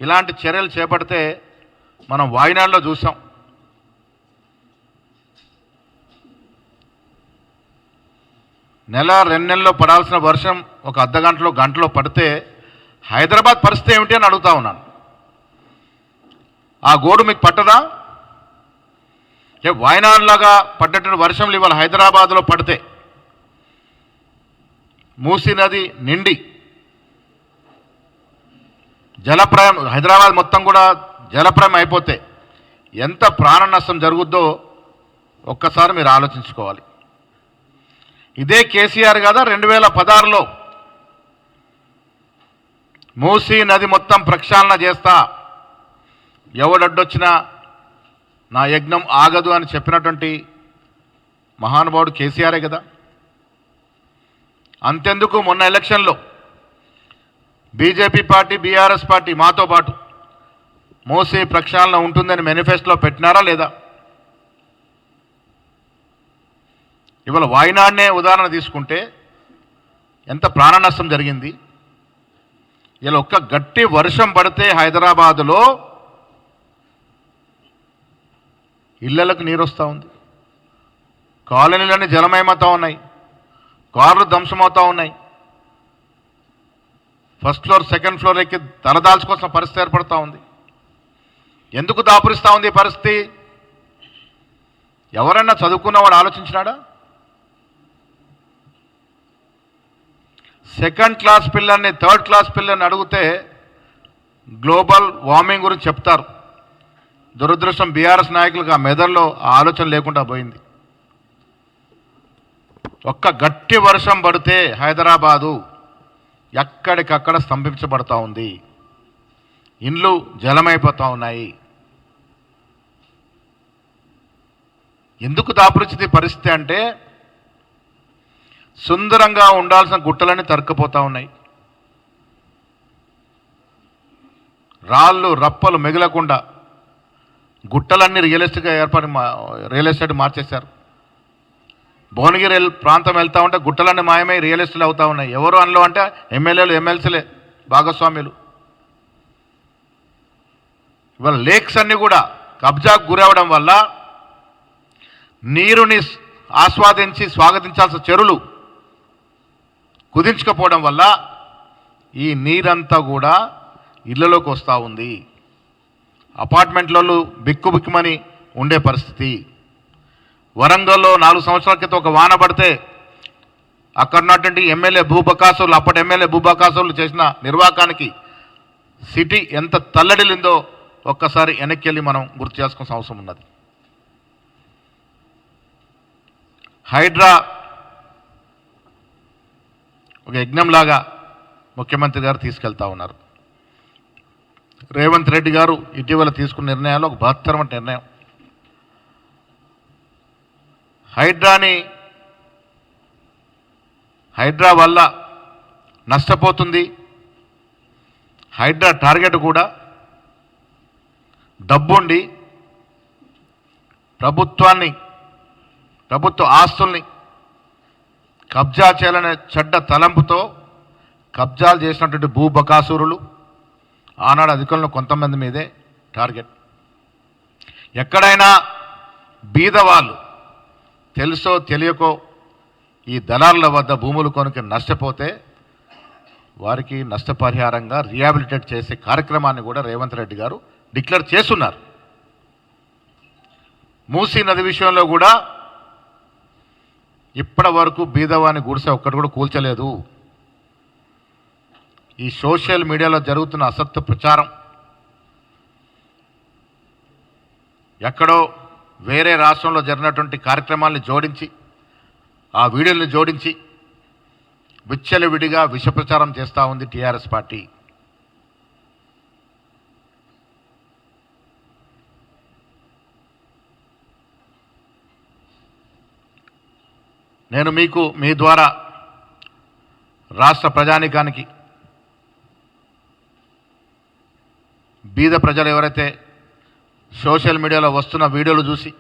ఇలాంటి చర్యలు చేపడితే మనం వాయినాడులో చూసాం. నెల 2 నెలల్లో పడాల్సిన వర్షం ఒక అర్ధగంటలో గంటలో పడితే హైదరాబాద్ పరిస్థితి ఏమిటి అని అడుగుతా ఉన్నాను. ఆ గోడు మీకు పట్టదా? వాయనాడులాగా పడ్డటువంటి వర్షంలు ఇవాళ హైదరాబాద్లో పడితే మూసీ నది నిండి జలప్రయం, హైదరాబాద్ మొత్తం కూడా జలప్రయం అయిపోతే ఎంత ప్రాణ నష్టం జరుగుద్దో ఒక్కసారి మీరు ఆలోచించుకోవాలి. ఇదే కేసీఆర్ కదా 2016లో మూసీ నది మొత్తం ప్రక్షాళన చేస్తా, ఎవడడ్డొచ్చినా నా యజ్ఞం ఆగదు అని చెప్పినటువంటి మహానుభావుడు కేసీఆరే కదా. అంతెందుకు మొన్న ఎలక్షన్లో బీజేపీ పార్టీ, బీఆర్ఎస్ పార్టీ మాతో పాటు మూసీ ప్రక్షాళన ఉంటుందని మేనిఫెస్టోలో పెట్టినారా లేదా? ఇవాళ వాయనాడ్నే ఉదాహరణ తీసుకుంటే ఎంత ప్రాణ నష్టం జరిగింది. ఇలా ఒక్క గట్టి వర్షం పడితే హైదరాబాదులో ఇళ్లకు నీరు వస్తూ ఉంది, కాలనీలన్నీ జలమయమవుతూ ఉన్నాయి, కార్లు ధ్వంసమవుతూ ఉన్నాయి, ఫస్ట్ ఫ్లోర్ సెకండ్ ఫ్లోర్ ఎక్కి తలదాల్చుకోవాల్సిన పరిస్థితి ఏర్పడుతూ ఉంది. ఎందుకు దాపురిస్తూ ఉంది ఈ పరిస్థితి? ఎవరన్నా చదువుకున్నవాడు ఆలోచించినాడా? సెకండ్ క్లాస్ పిల్లల్ని, థర్డ్ క్లాస్ పిల్లల్ని అడిగితే గ్లోబల్ వార్మింగ్ గురించి చెప్తారు. దురదృష్టం బీఆర్ఎస్ నాయకులకు ఆ మెదడులో ఆ ఆలోచన లేకుండా పోయింది. ఒక్క గట్టి వర్షం పడితే హైదరాబాదు ఎక్కడికక్కడ స్తంభించబడతా ఉంది, ఇండ్లు జలమైపోతూ ఉన్నాయి. ఎందుకు దాపురించింది పరిస్థితి అంటే సుందరంగా ఉండాల్సిన గుట్టలన్నీ తరుక్కుపోతూ ఉన్నాయి, రాళ్ళు రప్పలు మిగలకుండా గుట్టలన్నీ రియల్ ఎస్టేట్ మార్చేశారు. భువనగిరి ప్రాంతం వెళ్తూ ఉంటే గుట్టలన్నీ మాయమై రియల్ ఎస్టేట్లు అవుతూ ఉన్నాయి. ఎవరు అందులో అంటే ఎమ్మెల్యేలు, ఎమ్మెల్సీలే భాగస్వామ్యులు. ఇవాళ లేక్స్ అన్నీ కూడా కబ్జాకు గురవడం వల్ల నీరుని ఆస్వాదించి స్వాగతించాల్సిన చెరువులు కుదించకపోవడం వల్ల ఈ నీరంతా కూడా ఇళ్లలోకి వస్తూ ఉంది. అపార్ట్మెంట్లలో బిక్కుబిక్కుమని ఉండే పరిస్థితి. వరంగల్లో 4 సంవత్సరాల క్రితం ఒక వాన పడితే అక్కడ ఉన్నటువంటి ఎమ్మెల్యే భూబకాసులు, అప్పటి ఎమ్మెల్యే భూబకాసులు చేసిన నిర్వాకానికి సిటీ ఎంత తల్లడిల్లిందో ఒక్కసారి వెనక్కి వెళ్ళి మనం గుర్తు చేసుకోవాల్సిన అవసరం ఉన్నది. హైడ్రా ఒక యజ్ఞంలాగా ముఖ్యమంత్రి గారు తీసుకెళ్తా ఉన్నారు. రేవంత్ రెడ్డి గారు ఇటీవల తీసుకున్న నిర్ణయాలు ఒక బహత్తరమైన నిర్ణయం. హైడ్రా వల్ల నష్టపోతుంది. హైడ్రా టార్గెట్ కూడా డబ్బుండి ప్రభుత్వ ఆస్తుల్ని కబ్జా చేయాలనే చెడ్డ తలంపుతో కబ్జాలు చేసినటువంటి భూబకాసురులు ఆనాడు అధికారులు కొంతమంది మీదే టార్గెట్. ఎక్కడైనా బీదవాళ్ళు తెలుసో తెలియకో ఈ దళారుల వద్ద భూములు కొనుక్కి నష్టపోతే వారికి నష్టపరిహారంగా రిహాబిలిటేట్ చేసే కార్యక్రమాన్ని కూడా రేవంత్ రెడ్డి గారు డిక్లేర్ చేస్తున్నారు. మూసీ నది విషయంలో కూడా ఇప్పటి వరకు బీదవాని గుడిసె ఒక్కటి కూడా కూల్చలేదు. ఈ సోషల్ మీడియాలో జరుగుతున్న అసత్య ప్రచారం, ఎక్కడో వేరే రాష్ట్రంలో జరిగినటువంటి కార్యక్రమాలను జోడించి, ఆ వీడియోలను జోడించి విచ్చలవిడిగా విష ప్రచారం చేస్తూ ఉంది టీఆర్ఎస్ పార్టీ. నేను మీకు మీ ద్వారా రాష్ట్ర ప్రజానీకానికి, బీద ప్రజలు ఎవరైతే సోషల్ మీడియాలో వస్తున్న వీడియోలు చూసి,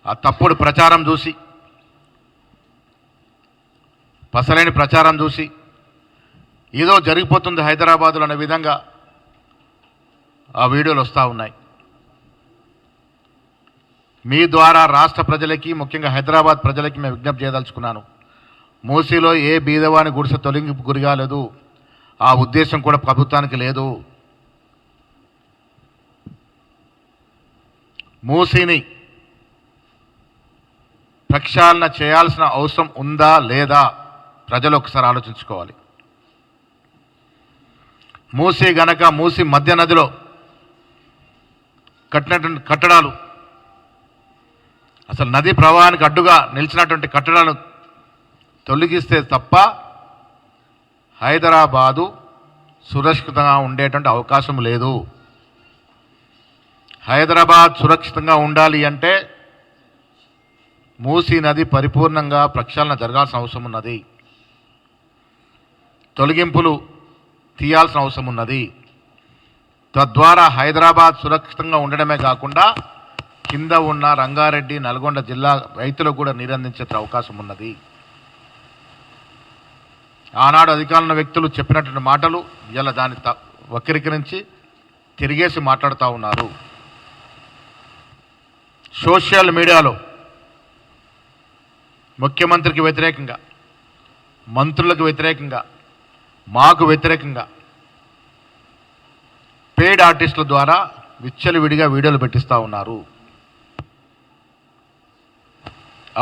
ఆ తప్పుడు ప్రచారం చూసి, పసలేని ప్రచారం చూసి ఏదో జరిగిపోతుంది హైదరాబాదులో అనే విధంగా ఆ వీడియోలు వస్తూ ఉన్నాయి. మీ ద్వారా రాష్ట్ర ప్రజలకి, ముఖ్యంగా హైదరాబాద్ ప్రజలకి మేము విజ్ఞప్తి చేయదలుచుకున్నాను. మూసీలో ఏ బీదవాని గుడిసె తొలగింపు గురి కాలేదు. ఆ ఉద్దేశం కూడా ప్రభుత్వానికి లేదు. మూసీని ప్రక్షాళన చేయాల్సిన అవసరం ఉందా లేదా ప్రజలు ఒకసారి ఆలోచించుకోవాలి. మూసీ మధ్య నదిలో కట్టినటువంటి కట్టడాలు, అసలు నదీ ప్రవాహానికి అడ్డుగా నిలిచినటువంటి కట్టడాలను తొలగిస్తే తప్ప హైదరాబాదు సురక్షితంగా ఉండేటువంటి అవకాశం లేదు. హైదరాబాద్ సురక్షితంగా ఉండాలి అంటే మూసీ నది పరిపూర్ణంగా ప్రక్షాళన జరగాల్సిన అవసరం ఉన్నది. తొలగింపులు తీయాల్సిన అవసరం ఉన్నది. తద్వారా హైదరాబాద్ సురక్షితంగా ఉండడమే కాకుండా కింద ఉన్న రంగారెడ్డి, నల్గొండ జిల్లా రైతులకు కూడా నీరందించే అవకాశం ఉన్నది. ఆనాడు అధికారుల వ్యక్తులు చెప్పినటువంటి మాటలు ఇలా దాన్ని వక్రీకరించి తిరిగేసి మాట్లాడుతూ ఉన్నారు. సోషల్ మీడియాలో ముఖ్యమంత్రికి వ్యతిరేకంగా, మంత్రులకు వ్యతిరేకంగా, మాకు వ్యతిరేకంగా పెయిడ్ ఆర్టిస్టుల ద్వారా విచ్చలవిడిగా వీడియోలు పెట్టిస్తూ ఉన్నారు.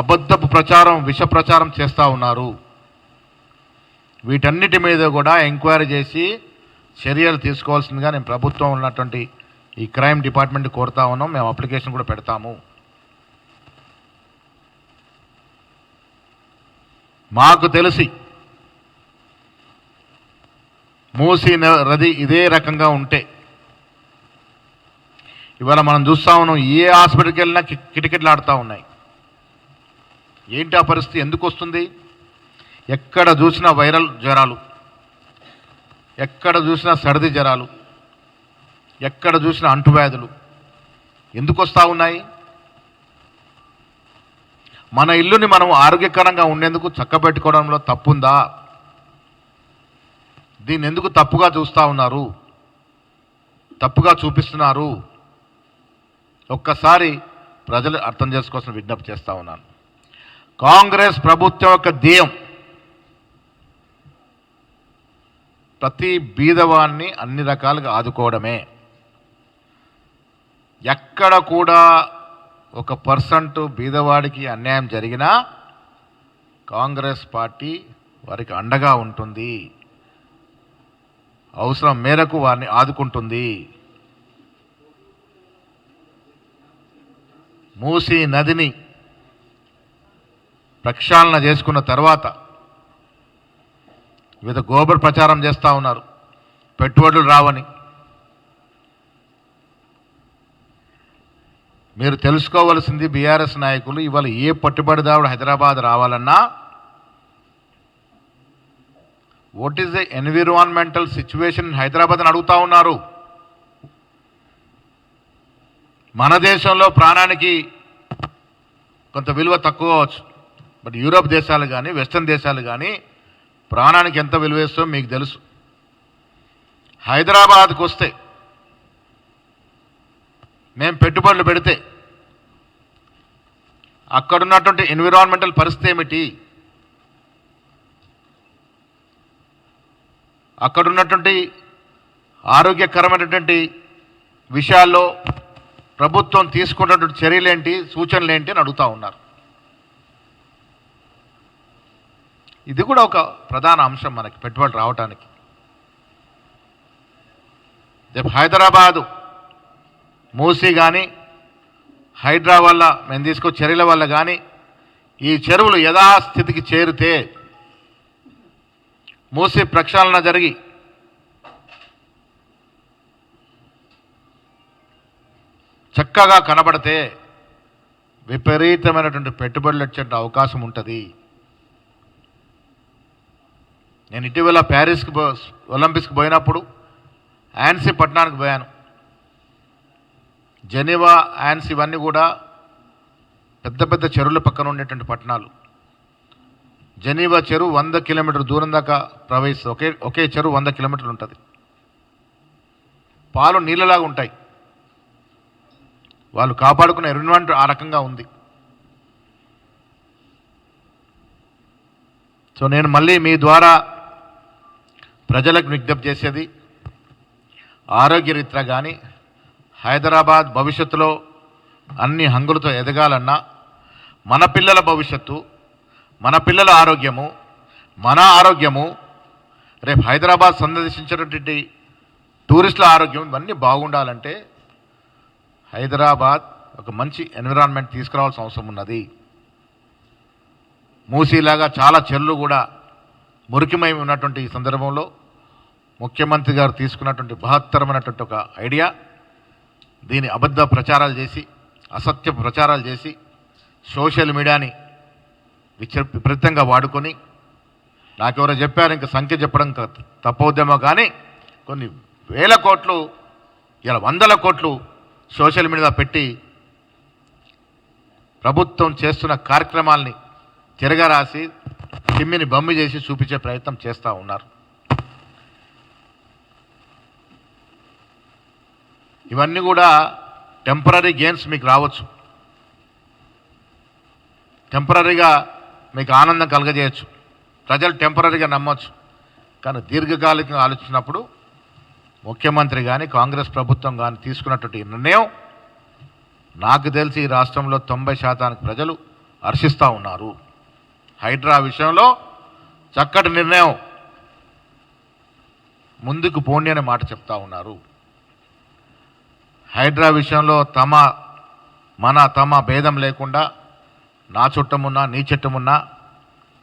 అబద్ధపు ప్రచారం, విష ప్రచారం చేస్తూ ఉన్నారు. వీటన్నిటి మీద కూడా ఎంక్వైరీ చేసి చర్యలు తీసుకోవాల్సిందిగా నేను ప్రభుత్వం ఉన్నటువంటి ఈ క్రైమ్ డిపార్ట్మెంట్ కోరుతా ఉన్నాం. మేము అప్లికేషన్ కూడా పెడతాము. మాకు తెలిసి మూసీ నది ఇదే రకంగా ఉంటే ఇవాళ మనం చూస్తూ ఉన్నాం, ఏ హాస్పిటల్కి వెళ్ళినా కిటకిటలు ఆడుతూ ఉన్నాయి. ఏంటి ఆ పరిస్థితి? ఎందుకు వస్తుంది? ఎక్కడ చూసినా వైరల్ జ్వరాలు, ఎక్కడ చూసినా సర్ది జ్వరాలు, ఎక్కడ చూసినా అంటువ్యాధులు ఎందుకు వస్తూ ఉన్నాయి? మన ఇల్లుని మనం ఆరోగ్యకరంగా ఉండేందుకు చక్కబెట్టుకోవడంలో తప్పుందా? దీన్ని ఎందుకు తప్పుగా చూస్తూ ఉన్నారు, తప్పుగా చూపిస్తున్నారు? ఒక్కసారి ప్రజలు అర్థం చేసుకోవాల్సిన విజ్ఞప్తి చేస్తూ ఉన్నాను. కాంగ్రెస్ ప్రభుత్వం యొక్క ధ్యేయం ప్రతి బీదవాన్ని అన్ని రకాలుగా ఆదుకోవడమే. ఎక్కడ కూడా 1% బీదవాడికి అన్యాయం జరిగినా కాంగ్రెస్ పార్టీ వారికి అండగా ఉంటుంది, అవసరం మేరకు వారిని ఆదుకుంటుంది. మూసీ నదిని ప్రక్షాళన చేసుకున్న తర్వాత వివిధ గోబర్ ప్రచారం చేస్తూ ఉన్నారు, పెట్టుబడులు రావని. మీరు తెలుసుకోవాల్సింది, బీఆర్ఎస్ నాయకులు ఇవాళ ఏ పట్టుబడిదారుడు హైదరాబాద్ రావాలన్నా what is the environmental situation in Hyderabad అని అడుగుతూ ఉన్నారు. మన దేశంలో ప్రాణానికి కొంత విలువ తక్కువ అవచ్చు, బట్ యూరోప్ దేశాలు కానీ, వెస్టర్న్ దేశాలు కానీ ప్రాణానికి ఎంత విలువేస్తో మీకు తెలుసు. హైదరాబాద్కు వస్తే, మేము పెట్టుబడులు పెడితే అక్కడున్నటువంటి ఎన్విరాన్మెంటల్ పరిస్థితి ఏమిటి, అక్కడున్నటువంటి ఆరోగ్యకరమైనటువంటి విషయాల్లో ప్రభుత్వం తీసుకున్నటువంటి చర్యలేంటి, సూచనలేంటి అని అడుగుతూ ఉన్నారు. ఇది కూడా ఒక ప్రధాన అంశం మనకి పెట్టుబడులు రావడానికి. రేపు హైదరాబాదు మూసీ కానీ, హైడ్రా వల్ల మేము తీసుకొచ్చే చర్యల వల్ల కానీ ఈ చెరువులు యథాస్థితికి చేరితే, మూసీ ప్రక్షాళన జరిగి చక్కగా కనబడితే విపరీతమైనటువంటి పెట్టుబడులు వచ్చే అవకాశం ఉంటుంది. నేను ఇటీవల ప్యారిస్కి ఒలింపిక్స్కి పోయినప్పుడు యాన్సీ పట్టణానికి పోయాను. జెనీవా, యాన్స్ ఇవన్నీ కూడా పెద్ద పెద్ద చెరువుల పక్కన ఉండేటువంటి పట్టణాలు. జెనీవా చెరువు 100 కిలోమీటర్ల దూరం దాకా ప్రవహిస్తుంది. ఒకే చెరువు 100 కిలోమీటర్లు ఉంటుంది. పాలు నీళ్ళలాగా ఉంటాయి. వాళ్ళు కాపాడుకునే ఎన్విరాన్మెంట్ ఆ రకంగా ఉంది. సో నేను మళ్ళీ మీ ద్వారా ప్రజలకు విజ్ఞప్తి చేసేది, ఆరోగ్యరీత్యా కానీ హైదరాబాద్ భవిష్యత్తులో అన్ని హంగులతో ఎదగాలన్నా మన పిల్లల భవిష్యత్తు, మన పిల్లల ఆరోగ్యము, మన ఆరోగ్యము, రేపు హైదరాబాద్ సందర్శించినటువంటి టూరిస్టుల ఆరోగ్యం ఇవన్నీ బాగుండాలంటే హైదరాబాద్ ఒక మంచి ఎన్విరాన్మెంట్ తీసుకురావాల్సిన అవసరం ఉన్నది. మూసీలాగా చాలా చెర్లు కూడా మురికిమై ఉన్నటువంటి ఈ సందర్భంలో ముఖ్యమంత్రి గారు తీసుకున్నటువంటి బృహత్తరమైనటువంటి ఒక ఐడియా, దీని అబద్ధ ప్రచారాలు చేసి, అసత్య ప్రచారాలు చేసి, సోషల్ మీడియాని విపరీతంగా వాడుకొని, నాకెవరో చెప్పారు ఇంకా సంఖ్య చెప్పడం తప్పవుద్దేమో కానీ కొన్ని వేల కోట్లు, ఇలా వందల కోట్లు సోషల్ మీడియా పెట్టి ప్రభుత్వం చేస్తున్న కార్యక్రమాల్ని తిరగరాసి చిమ్మిని బమ్మి చేసి చూపించే ప్రయత్నం చేస్తూ ఉన్నారు. ఇవన్నీ కూడా టెంపరీ గెయిన్స్ మీకు రావచ్చు, టెంపరీగా మీకు ఆనందం కలగజేయచ్చు, ప్రజలు టెంపరీగా నమ్మచ్చు. కానీ దీర్ఘకాలికంగా ఆలోచించినప్పుడు ముఖ్యమంత్రి కానీ కాంగ్రెస్ ప్రభుత్వం కానీ తీసుకున్నటువంటి నిర్ణయం నాకు తెలిసి ఈ రాష్ట్రంలో 90% ప్రజలు హర్షిస్తూ ఉన్నారు. హైడ్రా విషయంలో చక్కటి నిర్ణయం, ముందుకు పోండి అనే మాట చెప్తా ఉన్నారు. హైడ్రా విషయంలో తమ భేదం లేకుండా నా చుట్టమున్నా, నీ చుట్టమున్నా,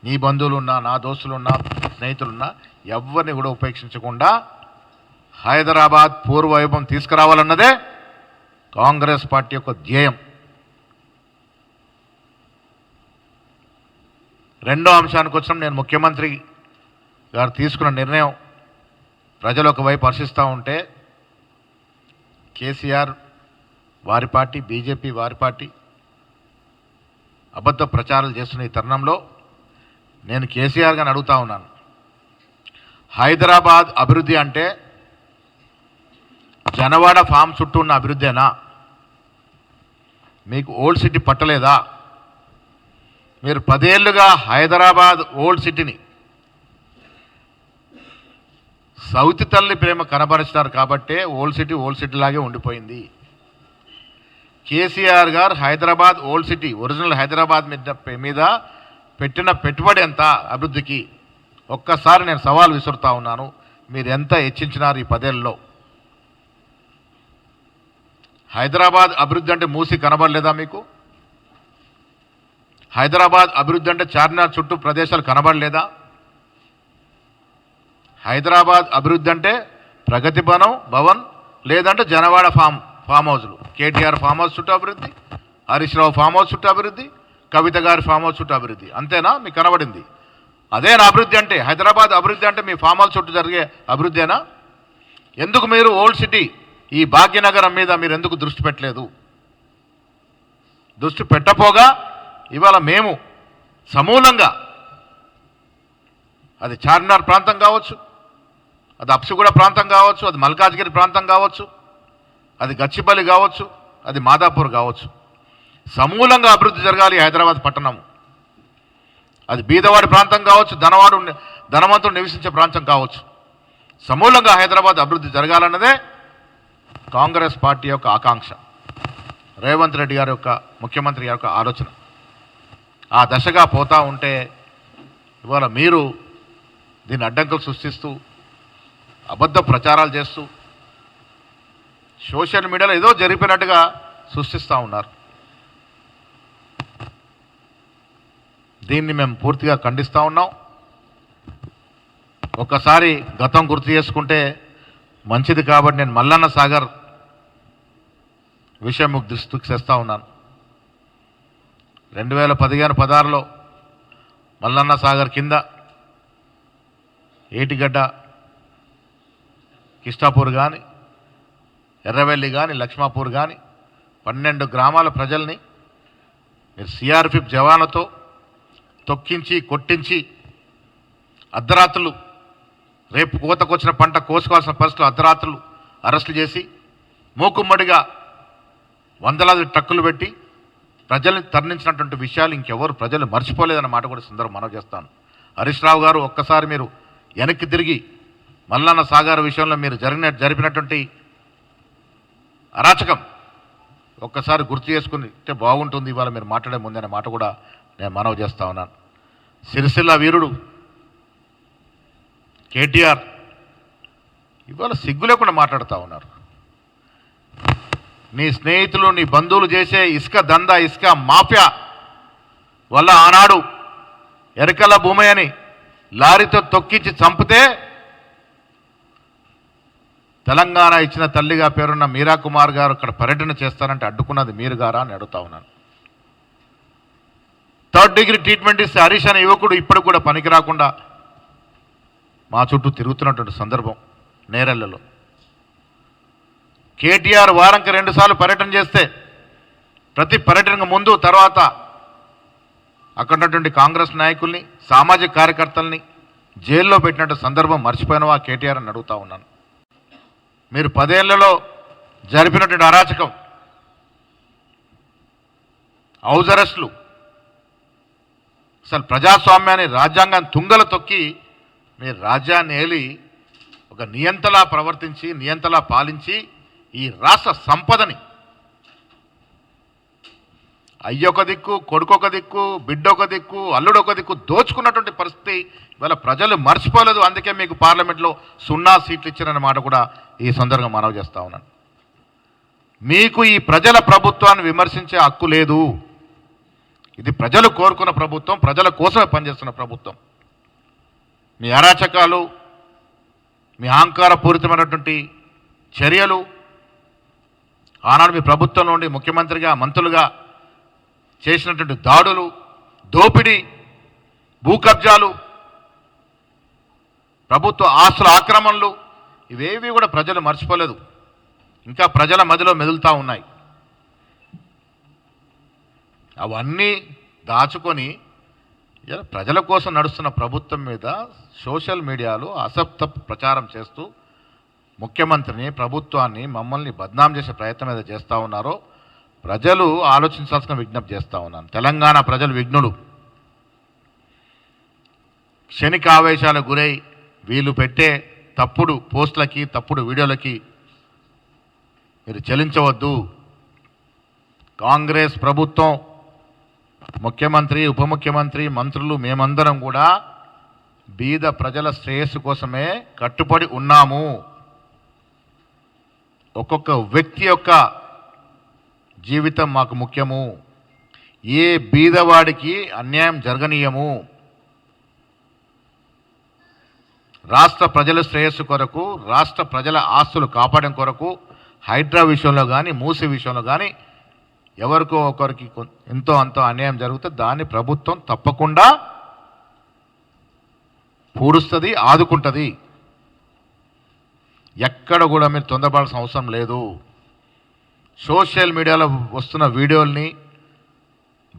నీ బంధువులున్నా, నా దోస్తులున్నా, స్నేహితులున్నా ఎవరిని కూడా ఉపేక్షించకుండా హైదరాబాద్ పూర్వవైభవం తీసుకురావాలన్నదే కాంగ్రెస్ పార్టీ యొక్క ధ్యేయం. రెండో అంశానికి వచ్చిన నేను ముఖ్యమంత్రి గారు తీసుకున్న నిర్ణయం ప్రజలు ఒకవైపు హర్షిస్తూ ఉంటే కేసీఆర్ వారి పార్టీ, బీజేపీ వారి పార్టీ అబద్ధ ప్రచారాలు చేస్తున్న ఈ తరుణంలో నేను కేసీఆర్ గారిని అడుగుతా ఉన్నాను, హైదరాబాద్ అభివృద్ధి అంటే జనవాడ ఫామ్ చుట్టూ ఉన్న అభివృద్ధేనా? మీకు ఓల్డ్ సిటీ పట్టలేదా? మీరు 10 ఏళ్ళుగా హైదరాబాద్ ఓల్డ్ సిటీని సౌతి తల్లి ప్రేమ కనబరుస్తున్నారు కాబట్టే ఓల్డ్ సిటీ లాగే ఉండిపోయింది. కేసీఆర్ గారు Hyderabad old city, original Hyderabad మీద పెట్టిన పెట్టుబడి ఎంత అభివృద్ధికి? ఒక్కసారి నేను సవాల్ విసురుతా ఉన్నాను, మీరు ఎంత హెచ్చించినారు ఈ 10 ఏళ్ళలో? హైదరాబాద్ అభివృద్ధి అంటే మూసి కనబడలేదా మీకు? హైదరాబాద్ అభివృద్ధి అంటే చార్మినార్ చుట్టూ ప్రదేశాలు కనబడలేదా? హైదరాబాద్ అభివృద్ధి అంటే ప్రగతి భవన్ లేదంటే జనవాడ ఫామ్ హౌస్లు, కేటీఆర్ ఫామ్ హౌస్ చుట్టూ అభివృద్ధి, హరీష్ రావు ఫామ్ హౌస్ చుట్టూ అభివృద్ధి, కవిత గారి ఫామ్ హౌస్ చుట్టూ అభివృద్ధి, అంతేనా మీకు కనబడింది? అదేనా అభివృద్ధి అంటే? హైదరాబాద్ అభివృద్ధి అంటే మీ ఫామ్ హౌస్ చుట్టూ జరిగే అభివృద్ధేనా? ఎందుకు మీరు ఓల్డ్ సిటీ ఈ భాగ్యనగరం మీద మీరు ఎందుకు దృష్టి పెట్టలేదు? దృష్టి పెట్టపోగా ఇవాళ మేము సమూలంగా, అది చార్మినార్ ప్రాంతం కావచ్చు, అది అప్సిగూడ ప్రాంతం కావచ్చు, అది మల్కాజ్గిరి ప్రాంతం కావచ్చు, అది గచ్చిబౌలి కావచ్చు, అది మాదాపూర్ కావచ్చు, సమూలంగా అభివృద్ధి జరగాలి హైదరాబాద్ పట్టణం. అది బీదవాడి ప్రాంతం కావచ్చు, ధనవంతుడు నివసించే ప్రాంతం కావచ్చు, సమూలంగా హైదరాబాద్ అభివృద్ధి జరగాలన్నదే కాంగ్రెస్ పార్టీ యొక్క ఆకాంక్ష, రేవంత్ రెడ్డి గారి యొక్క ముఖ్యమంత్రి గారి యొక్క ఆలోచన. ఆ దశగా పోతూ ఉంటే ఇవాళ మీరు దీన్ని అడ్డంకులు సృష్టిస్తూ అబద్ధ ప్రచారాలు చేస్తూ సోషల్ మీడియాలో ఏదో జరిపినట్టుగా సృష్టిస్తూ ఉన్నారు. దీన్ని మేము పూర్తిగా ఖండిస్తూ ఉన్నాం. ఒక్కసారి గతం గుర్తు చేసుకుంటే మంచిది కాబట్టి నేను మల్లన్న సాగర్ విషయం దృష్టికి తెస్తా ఉన్నాను. 2015-16లో మల్లన్న సాగర్ కింద ఏటిగడ్డ, కిష్టాపూర్ కానీ, ఎర్రవెల్లి కానీ, లక్ష్మాపూర్ కానీ 12 గ్రామాల ప్రజల్ని మీరు సిఆర్పిఎఫ్ జవాన్లతో తొక్కించి కొట్టించి అర్ధరాత్రులు, రేపు కోతకొచ్చిన పంట కోసుకోవాల్సిన పరిస్థితులు అర్ధరాత్రులు అరెస్టులు చేసి మూకుమ్మడిగా వందలాది ట్రక్కులు పెట్టి ప్రజల్ని తరలించినటువంటి విషయాలు ఇంకెవరు ప్రజలు మర్చిపోలేదన్న మాట కూడా సందర్భం మనవి చేస్తాను. హరీష్ రావు గారు ఒక్కసారి మీరు వెనక్కి తిరిగి మల్లన్న సాగర్ విషయంలో మీరు జరిపినటువంటి అరాచకం ఒక్కసారి గుర్తు చేసుకుంటే బాగుంటుంది. ఇవాళ మీరు మాట్లాడే ముందనే మాట కూడా నేను మనవి చేస్తా ఉన్నాను. సిరిసిల్ల వీరుడు కేటీఆర్ ఇవాళ సిగ్గు లేకుండా మాట్లాడుతూ ఉన్నారు. నీ స్నేహితులు నీ బంధువులు చేసే ఇసుక దందా ఇసుక మాఫియా వల్ల ఆనాడు ఎరకల భూమయ్యని లారీతో తొక్కించి చంపితే తెలంగాణ ఇచ్చిన తల్లిగా పేరున్న మీరా కుమార్ గారు అక్కడ పర్యటన చేస్తారంటే అడ్డుకున్నది మీరు గారా అని అడుగుతా ఉన్నాను. 3rd డిగ్రీ ట్రీట్మెంట్ ఇస్తే హరీష్ అనే యువకుడు ఇప్పుడు కూడా పనికి రాకుండా మా చుట్టూ తిరుగుతున్నటువంటి సందర్భం నేరెళ్లలో. కేటీఆర్ వారంకి 2 సార్లు పర్యటన చేస్తే ప్రతి పర్యటనకు ముందు తర్వాత అక్కడ ఉన్నటువంటి కాంగ్రెస్ నాయకుల్ని సామాజిక కార్యకర్తల్ని జైల్లో పెట్టినట్టు సందర్భం మర్చిపోయినవా కేటీఆర్ అని అడుగుతా ఉన్నాను. మీరు 10 ఏళ్లలో జరిపినటువంటి అరాచకం హౌస్ అరెస్టులు అసలు ప్రజాస్వామ్యాన్ని రాజ్యాంగాన్ని తుంగల తొక్కి మీరు రాజ్యాన్ని ఏలి ఒక నియంతలా ప్రవర్తించి నియంతలా పాలించి ఈ రాష్ట్ర సంపదని అయ్యొక దిక్కు కొడుకొక దిక్కు బిడ్డొక దిక్కు అల్లుడొక దిక్కు దోచుకున్నటువంటి పరిస్థితి ఇవాళ ప్రజలు మర్చిపోలేదు. అందుకే మీకు పార్లమెంట్లో 0 సీట్లు ఇచ్చారనే మాట కూడా ఈ సందర్భంగా మనవి చేస్తా ఉన్నాను. మీకు ఈ ప్రజల ప్రభుత్వాన్ని విమర్శించే హక్కు లేదు. ఇది ప్రజలు కోరుకున్న ప్రభుత్వం, ప్రజల కోసమే పనిచేస్తున్న ప్రభుత్వం. మీ అరాచకాలు మీ అహంకారపూరితమైనటువంటి చర్యలు ఆనాడు మీ ప్రభుత్వం నుండి ముఖ్యమంత్రిగా మంత్రులుగా చేసినటువంటి దాడులు దోపిడీ భూ కబ్జాలు ప్రభుత్వ ఆస్తుల ఆక్రమణలు ఇవేవి కూడా ప్రజలు మర్చిపోలేదు. ఇంకా ప్రజల మధ్యలో మెదులుతూ ఉన్నాయి. అవన్నీ దాచుకొని ప్రజల కోసం నడుస్తున్న ప్రభుత్వం మీద సోషల్ మీడియాలో అసత్య ప్రచారం చేస్తూ ముఖ్యమంత్రిని ప్రభుత్వాన్ని మమ్మల్ని బద్నాం చేసే ప్రయత్నం ఏదో చేస్తూ ఉన్నారో ప్రజలు ఆలోచించాల్సిన విజ్ఞప్తి చేస్తూ ఉన్నాను. తెలంగాణ ప్రజలు విఘ్నులు. క్షణిక ఆవేశాలకు గురై వీళ్ళు పెట్టే తప్పుడు పోస్టులకి తప్పుడు వీడియోలకి మీరు చెల్లించవద్దు. కాంగ్రెస్ ప్రభుత్వం ముఖ్యమంత్రి ఉప ముఖ్యమంత్రి మంత్రులు మేమందరం కూడా బీద ప్రజల శ్రేయస్సు కోసమే కట్టుబడి ఉన్నాము. ఒక్కొక్క వ్యక్తి యొక్క జీవితం మాకు ముఖ్యము. ఏ బీదవాడికి అన్యాయం జరగనీయము. రాష్ట్ర ప్రజల శ్రేయస్సు కొరకు రాష్ట్ర ప్రజల ఆస్తులు కాపాడడం కొరకు హైడ్రా విషయంలో కానీ మూసి విషయంలో కానీ ఎవరికో ఒకరికి ఎంతో అంతో అన్యాయం జరిగితే దాన్ని ప్రభుత్వం తప్పకుండా పూడుస్తుంది, ఆదుకుంటుంది. ఎక్కడ కూడా మీరు తొందరపడాల్సిన అవసరం లేదు. సోషల్ మీడియాలో వస్తున్న వీడియోల్ని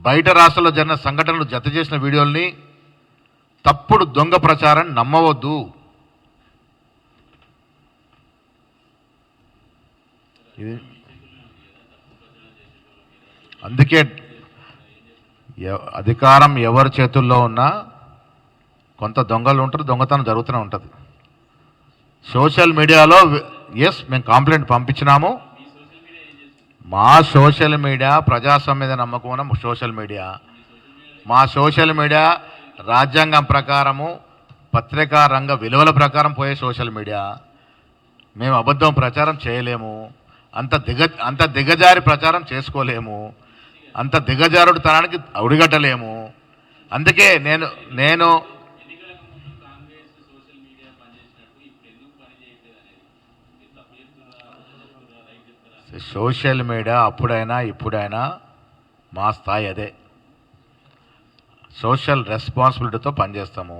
బయట రాష్ట్రాల్లో జరిగిన సంఘటనలు జత చేసిన వీడియోల్ని తప్పుడు దొంగ ప్రచారాన్ని నమ్మవద్దు. ఇది అందుకే అధికారం ఎవరి చేతుల్లో ఉన్నా కొంత దొంగలు ఉంటారు, దొంగతనం జరుగుతూనే ఉంటుంది. సోషల్ మీడియాలో మేము కంప్లైంట్ పంపించినాము. మా సోషల్ మీడియా ప్రజాస్వామ్యం మీద నమ్మకం ఉన్న సోషల్ మీడియా. మా సోషల్ మీడియా రాజ్యాంగం ప్రకారము పత్రికా రంగ విలువల ప్రకారం పోయే సోషల్ మీడియా. మేము అబద్ధం ప్రచారం చేయలేము. అంత దిగజారి ప్రచారం చేసుకోలేము. అంత దిగజారుడు తనానికి అడుగట్టలేము. అందుకే నేను సోషల్ మీడియా అప్పుడైనా ఇప్పుడైనా మా స్థాయి అదే. సోషల్ రెస్పాన్సిబిలిటీతో పనిచేస్తాము.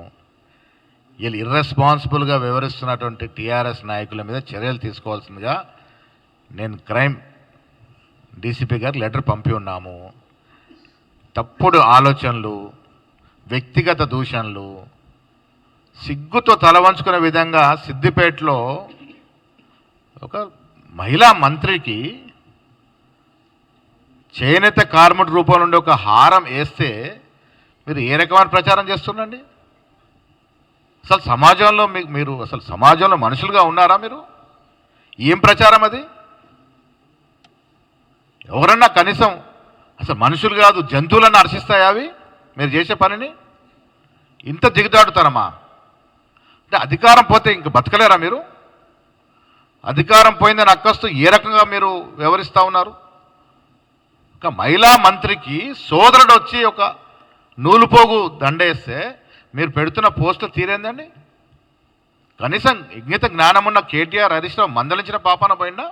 వీళ్ళు ఇర్రెస్పాన్సిబుల్గా వివరిస్తున్నటువంటి టీఆర్ఎస్ నాయకుల మీద చర్యలు తీసుకోవాల్సిందిగా నేను క్రైమ్ డీసీపీ గారు లెటర్ పంపి ఉన్నాము. తప్పుడు ఆలోచనలు, వ్యక్తిగత దూషణలు, సిగ్గుతో తలవంచుకునే విధంగా సిద్దిపేటలో ఒక మహిళా మంత్రికి చేనేత కార్మికుడి రూపంలో ఉండే ఒక హారం వేస్తే మీరు ఏ రకమైన ప్రచారం చేస్తుండండి? అసలు సమాజంలో మీరు అసలు సమాజంలో మనుషులుగా ఉన్నారా మీరు? ఏం ప్రచారం అది? ఎవరన్నా కనీసం అసలు మనుషులు కాదు జంతువులన్నా హర్షిస్తాయా అవి మీరు చేసే పనిని? ఇంత దిగజాడుతారమ్మా? అంటే అధికారం పోతే ఇంక బతకలేరా మీరు? అధికారం పోయిందని అక్కస్తూ ఏ రకంగా మీరు వ్యవహరిస్తూ ఉన్నారు? ఒక మహిళా మంత్రికి సోదరుడు వచ్చి ఒక నూలుపోగు దండేస్తే మీరు పెడుతున్న పోస్టులు తీరేందండి? కనీసం ఇంగిత జ్ఞానం ఉన్న కేటీఆర్ హరీష్ రావు మందలించిన పాపాన పోయిందా?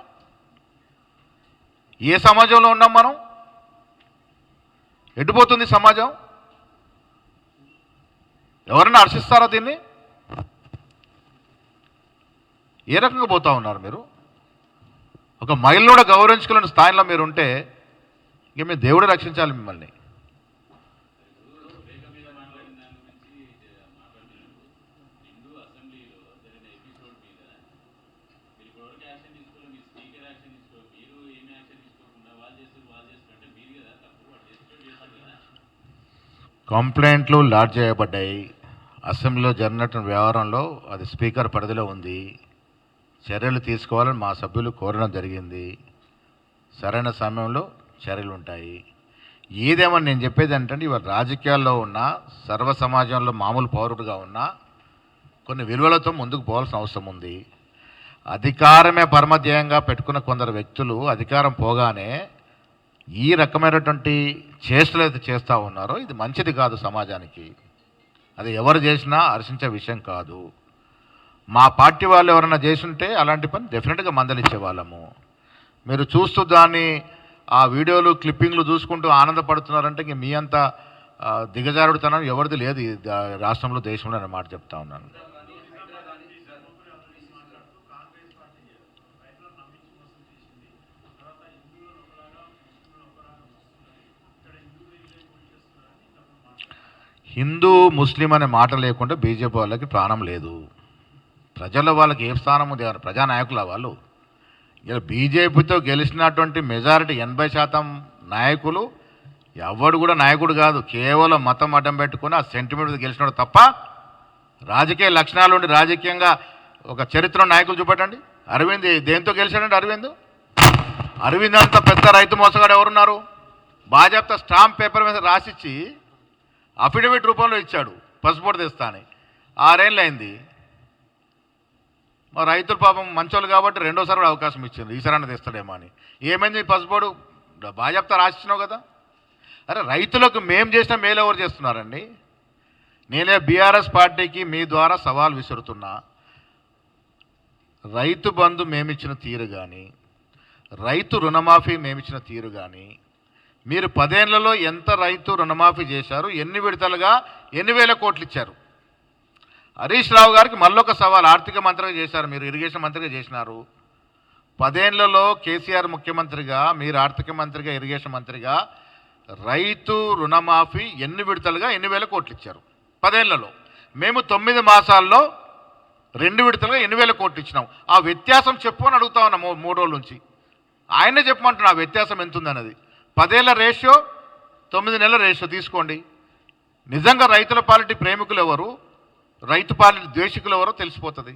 ఏ సమాజంలో ఉన్నాం మనం? ఎటుపోతుంది సమాజం? ఎవరన్నా హర్షిస్తారా దీన్ని? ఏ రకంగా పోతా ఉన్నారు మీరు? ఒక మహిళను కూడా గౌరవించుకునే స్థాయిలో మీరు ఉంటే ఇంక మీ దేవుడు రక్షించాలి మిమ్మల్ని. కంప్లైంట్లు లాడ్జ్ చేయబడ్డాయి. అసెంబ్లీలో జరిగినటువంటి వ్యవహారంలో అది స్పీకర్ పరిధిలో ఉంది. చర్యలు తీసుకోవాలని మా సభ్యులు కోరడం జరిగింది. సరైన సమయంలో చర్యలు ఉంటాయి. ఏదేమని నేను చెప్పేది ఏంటంటే ఇవాళ రాజకీయాల్లో ఉన్న సర్వ సమాజంలో మామూలు పౌరుడుగా ఉన్న కొన్ని విలువలతో ముందుకు పోవాల్సిన అవసరం ఉంది. అధికారమే పరమధ్యేయంగా పెట్టుకున్న కొందరు వ్యక్తులు అధికారం పోగానే ఈ రకమైనటువంటి చేష్టలు అయితే చేస్తూ ఉన్నారో ఇది మంచిది కాదు సమాజానికి. అది ఎవరు చేసినా హర్షించే విషయం కాదు. మా పార్టీ వాళ్ళు ఎవరైనా చేసుంటే అలాంటి పని డెఫినెట్గా మందలిచ్చే వాళ్ళము. మీరు చూస్తూ దాన్ని ఆ వీడియోలు క్లిప్పింగ్లు చూసుకుంటూ ఆనందపడుతున్నారంటే ఇంక మీ అంత దిగజారుడుతనం ఎవరిది లేదు ఈ రాష్ట్రంలో దేశంలో అనే మాట చెప్తా ఉన్నాను. హిందూ ముస్లిం అనే మాట లేకుండా బీజేపీ వాళ్ళకి ప్రాణం లేదు. ప్రజల్లో వాళ్ళకి ఏ స్థానం ఉంది? ప్రజానాయకుల వాళ్ళు ఇలా బీజేపీతో గెలిచినటువంటి మెజారిటీ 80% నాయకులు ఎవడు కూడా నాయకుడు కాదు, కేవలం మతం అడ్డం పెట్టుకుని ఆ సెంటిమెంట్ గెలిచినాడు తప్ప రాజకీయ లక్షణాలు ఉండి రాజకీయంగా ఒక చరిత్ర నాయకులు చూపెట్టండి. అరవింద్ దేంతో గెలిచాడండి? అరవింద్ అంత పెద్ద రైతు మోసగాడు ఎవరున్నారు? భాజపా స్టాంప్ పేపర్ మీద రాసిచ్చి అఫిడవిట్ రూపంలో ఇచ్చాడు పసుపోటు తెస్తా అని. 6 ఏళ్ళు అయింది. మా రైతులు పాపం మంచోళ్ళు కాబట్టి రెండోసారి కూడా అవకాశం ఇచ్చింది, ఈసారి తెస్తాడేమో అని. ఏమైంది? పసుపోడు భాజపా రాసిచ్చినావు కదా. అరే రైతులకు మేము చేసిన మేలు ఎవరు చేస్తున్నారండి? నేనే బీఆర్ఎస్ పార్టీకి మీ ద్వారా సవాల్ విసురుతున్నా. రైతు బంధు మేమిచ్చిన తీరు కానీ, రైతు రుణమాఫీ మేమిచ్చిన తీరు కానీ, మీరు 10 ఏళ్లలో ఎంత రైతు రుణమాఫీ చేశారు, ఎన్ని విడతలుగా ఎన్ని వేల కోట్లు ఇచ్చారు? హరీష్ రావు గారికి మళ్ళొక సవాల్. ఆర్థిక మంత్రిగా చేశారు మీరు, ఇరిగేషన్ మంత్రిగా చేసినారు. 10 ఏళ్లలో కేసీఆర్ ముఖ్యమంత్రిగా, మీరు ఆర్థిక మంత్రిగా, ఇరిగేషన్ మంత్రిగా రైతు రుణమాఫీ ఎన్ని విడతలుగా ఎన్ని వేల కోట్లు ఇచ్చారు 10 ఏళ్లలో? మేము 9 మాసాల్లో 2 విడతలుగా ఎన్ని వేల కోట్లు ఇచ్చినాం. ఆ వ్యత్యాసం చెప్పు అని అడుగుతా ఉన్నాం 3 రోజుల నుంచి. ఆయనే చెప్పమంటున్నా ఆ వ్యత్యాసం ఎంత ఉందన్నది. 10 ఏళ్ల రేషియో, 9 నెలల రేషియో తీసుకోండి. నిజంగా రైతుల పాలిటీ ప్రేమికులు ఎవరు, రైతు పాలిటీ ద్వేషికులు ఎవరో తెలిసిపోతుంది.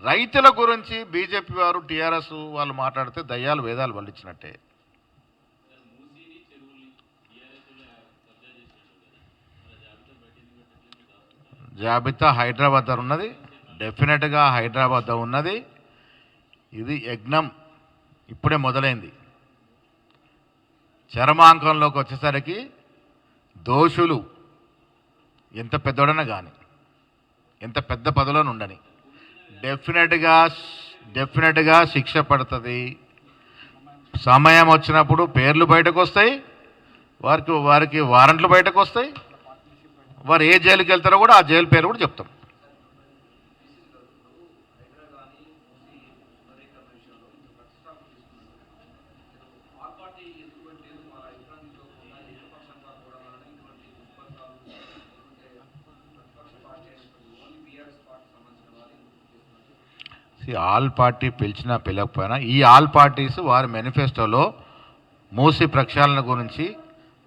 రైతుల గురించి బీజేపీ వారు, టీఆర్ఎస్ వాళ్ళు మాట్లాడితే దయ్యాలు వేదాలు వల్లించినట్టే. జాబితా హైదరాబాద్ ఉన్నది, డెఫినెట్గా హైదరాబాద్ ఉన్నది. ఇది యజ్ఞం ఇప్పుడే మొదలైంది. చరమాంకంలోకి వచ్చేసరికి దోషులు ఎంత పెద్దోడైనా కానీ, ఎంత పెద్ద పదవిలో ఉండని డెఫినెట్గా శిక్ష పడుతుంది. సమయం వచ్చినప్పుడు పేర్లు బయటకు వస్తాయి, వారికి వారెంట్లు బయటకు వస్తాయి. వారు ఏ జైలుకి వెళ్తారో కూడా ఆ జైలు పేరు కూడా చెప్తాం. ఆల్ పార్టీ పిలిచినా పిలవకపోయినా ఈ ఆల్ పార్టీస్ వారి మేనిఫెస్టోలో మూసి ప్రక్షాళన గురించి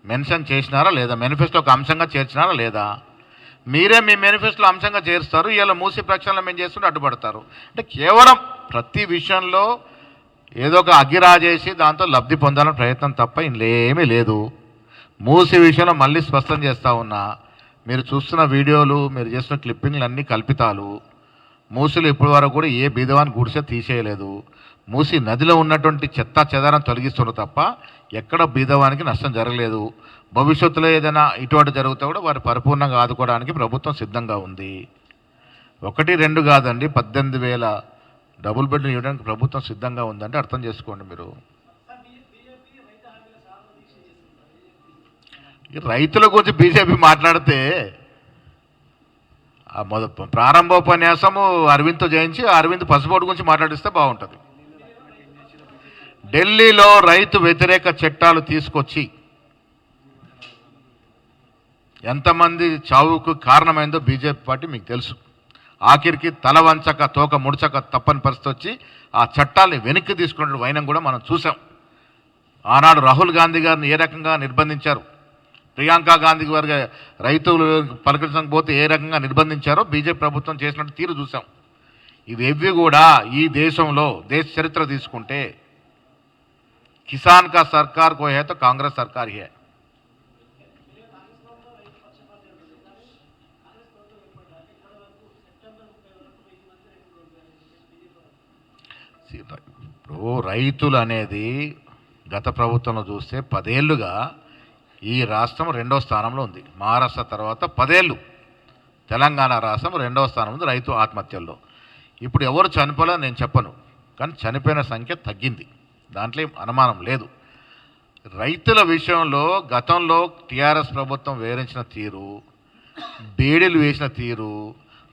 మెన్షన్ చేసినారా లేదా, మేనిఫెస్టో ఒక అంశంగా చేర్చినారా లేదా? మీరే మీ మేనిఫెస్టోలో అంశంగా చేరుస్తారు, ఇలా మూసి ప్రక్షాళన మేము చేస్తుంటే అడ్డుపడతారు. అంటే కేవలం ప్రతి విషయంలో ఏదో ఒక అగ్గిరాజేసి దాంతో లబ్ధి పొందాలని ప్రయత్నం తప్ప ఇంకేమీ లేదు. మూసి విషయంలో మళ్ళీ స్పష్టం చేస్తూ ఉన్నా, మీరు చూస్తున్న వీడియోలు, మీరు చేస్తున్న క్లిప్పింగ్లు అన్నీ కల్పితాలు. మూసిలో ఇప్పటి వరకు కూడా ఏ బీదవాని గుడిసె తీసేయలేదు. మూసి నదిలో ఉన్నటువంటి చెత్త చెదారం తొలగిస్తున్నారు తప్ప ఎక్కడ బీదవానికి నష్టం జరగలేదు. భవిష్యత్తులో ఏదైనా ఇటువంటి జరిగితే కూడా వారు పరిపూర్ణంగా ఆదుకోవడానికి ప్రభుత్వం సిద్ధంగా ఉంది. 1, 2 కాదండి, 18,000 డబుల్ బెడ్లు ఇవ్వడానికి ప్రభుత్వం సిద్ధంగా ఉందంటే అర్థం చేసుకోండి మీరు. రైతుల గురించి బీజేపీ మాట్లాడితే ప్రారంభోపన్యాసము అరవింద్తో చేయించి అరవింద్ పసుపోటు గురించి మాట్లాడిస్తే బాగుంటుంది. ఢిల్లీలో రైతు వ్యతిరేక చట్టాలు తీసుకొచ్చి ఎంతమంది చావుకు కారణమైందో బీజేపీ పార్టీ మీకు తెలుసు. ఆఖరికి తల వంచక తోక ముడచక తప్పని పరిస్థితి వచ్చి ఆ చట్టాలని వెనక్కి తీసుకునే వైనం కూడా మనం చూసాం. ఆనాడు రాహుల్ గాంధీ గారిని ఏ రకంగా నిర్బంధించారు, ప్రియాంక గాంధీ గారి రైతులు పలకరించకపోతే ఏ రకంగా నిర్బంధించారో బీజేపీ ప్రభుత్వం చేసినట్టు తీరు చూసాం. ఇవేవి కూడా ఈ దేశంలో దేశ చరిత్ర తీసుకుంటే కిసాన్ కా సర్కార్ కో హై తో కాంగ్రెస్ సర్కార్ హై. ఇప్పుడు రైతులు అనేది గత ప్రభుత్వంలో చూస్తే 10 ఏళ్ళుగా ఈ రాష్ట్రం 2వ స్థానంలో ఉంది. మహారాష్ట్ర తర్వాత 10 ఏళ్ళు తెలంగాణ రాష్ట్రం 2వ స్థానం ఉంది రైతు ఆత్మహత్యల్లో. ఇప్పుడు ఎవరు చనిపోలే నేను చెప్పను, కానీ చనిపోయిన సంఖ్య తగ్గింది, దాంట్లో అనుమానం లేదు. రైతుల విషయంలో గతంలో టీఆర్ఎస్ ప్రభుత్వం వివరించిన తీరు, బేడీలు వేసిన తీరు,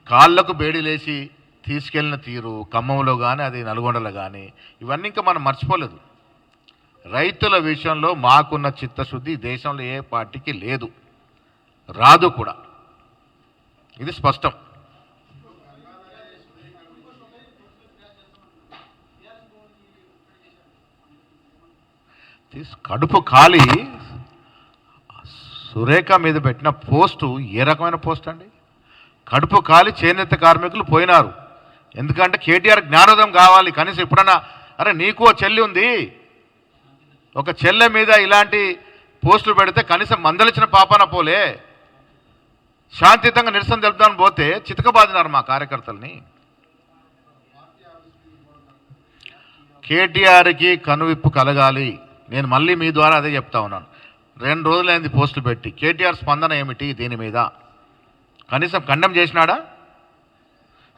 కాళ్లకు బేడీలు వేసి తీసుకెళ్లిన తీరు, ఖమ్మంలో కానీ అది నల్గొండలో కానీ, ఇవన్నీ ఇంకా మనం మర్చిపోలేదు. రైతుల విషయంలో మాకున్న చిత్తశుద్ధి దేశంలో ఏ పార్టీకి లేదు, రాదు కూడా, ఇది స్పష్టం. కడుపు ఖాళీ సురేఖ మీద పెట్టిన పోస్టు ఏ రకమైన పోస్ట్ అండి? కడుపు ఖాళీ చేనేత కార్మికులు పోయినారు. ఎందుకంటే కేటీఆర్ జ్ఞానోదయం కావాలి. కనీసం ఎప్పుడన్నా అరే నీకు ఓ చెల్లి ఉంది, ఒక చెల్లె మీద ఇలాంటి పోస్టులు పెడితే కనీసం మందలిచిన పాపాన పోలే, శాంతియుతంగా నిరసన తెలుపుదామని పోతే చితకబాదినారు మా కార్యకర్తల్ని. కేటీఆర్కి కనువిప్పు కలగాలి. నేను మళ్ళీ మీ ద్వారా అదే చెప్తా ఉన్నాను. 2 రోజులైంది పోస్టులు పెట్టి. కేటీఆర్ స్పందన ఏమిటి దీని మీద? కనీసం ఖండం చేసినాడా?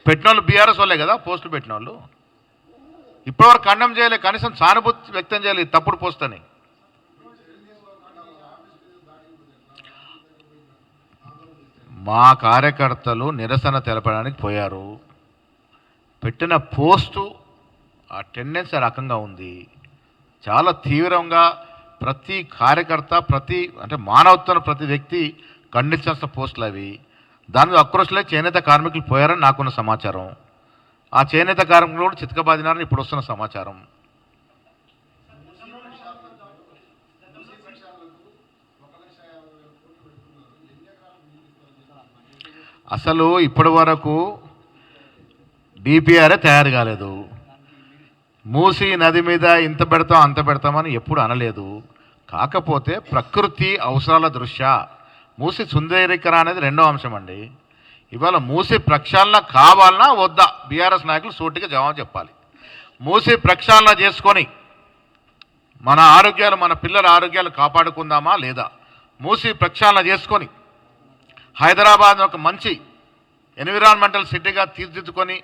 పెట్టిన వాళ్ళు బీఆర్ఎస్ వాళ్ళే కదా పోస్టులు పెట్టిన వాళ్ళు. ఇప్పటివరకు ఖండం చేయలే, కనీసం సానుభూతి వ్యక్తం చేయాలి తప్పుడు పోస్ట్ అని. మా కార్యకర్తలు నిరసన తెలపడానికి పోయారు. పెట్టిన పోస్టు ఆ టెండెన్సీ రకంగా ఉంది. చాలా తీవ్రంగా ప్రతి కార్యకర్త, అంటే మానవత్వం ప్రతి వ్యక్తి ఖండించాల్సిన పోస్టులు అవి. దాని మీద అక్రోష్లే చేనేత కార్మికులు పోయారని నాకున్న సమాచారం. ఆ చేనేత కార్మికులు కూడా చితకబాదినారని ఇప్పుడు వస్తున్న సమాచారం. అసలు ఇప్పటి వరకు డిపిఆర్ఏ తయారు కాలేదు. మూసీ నది మీద ఇంత పెడతాం అంత పెడతామని ఎప్పుడు అనలేదు. కాకపోతే ప్రకృతి అవసరాల దృష్ట్యా మూసీ సుందరీకరణ అనేది 2వ అంశం అండి. ఇవాళ మూసీ ప్రక్షాళన కావాలన్నా వద్దా? బీఆర్ఎస్ నాయకులు సూటిగా జవాబు చెప్పాలి. మూసీ ప్రక్షాళన చేసుకొని మన ఆరోగ్యాలు, మన పిల్లల ఆరోగ్యాలు కాపాడుకుందామా లేదా? మూసీ ప్రక్షాళన చేసుకొని హైదరాబాద్ ఒక మంచి ఎన్విరాన్మెంటల్ సిటీగా తీర్చిదిద్దుకొని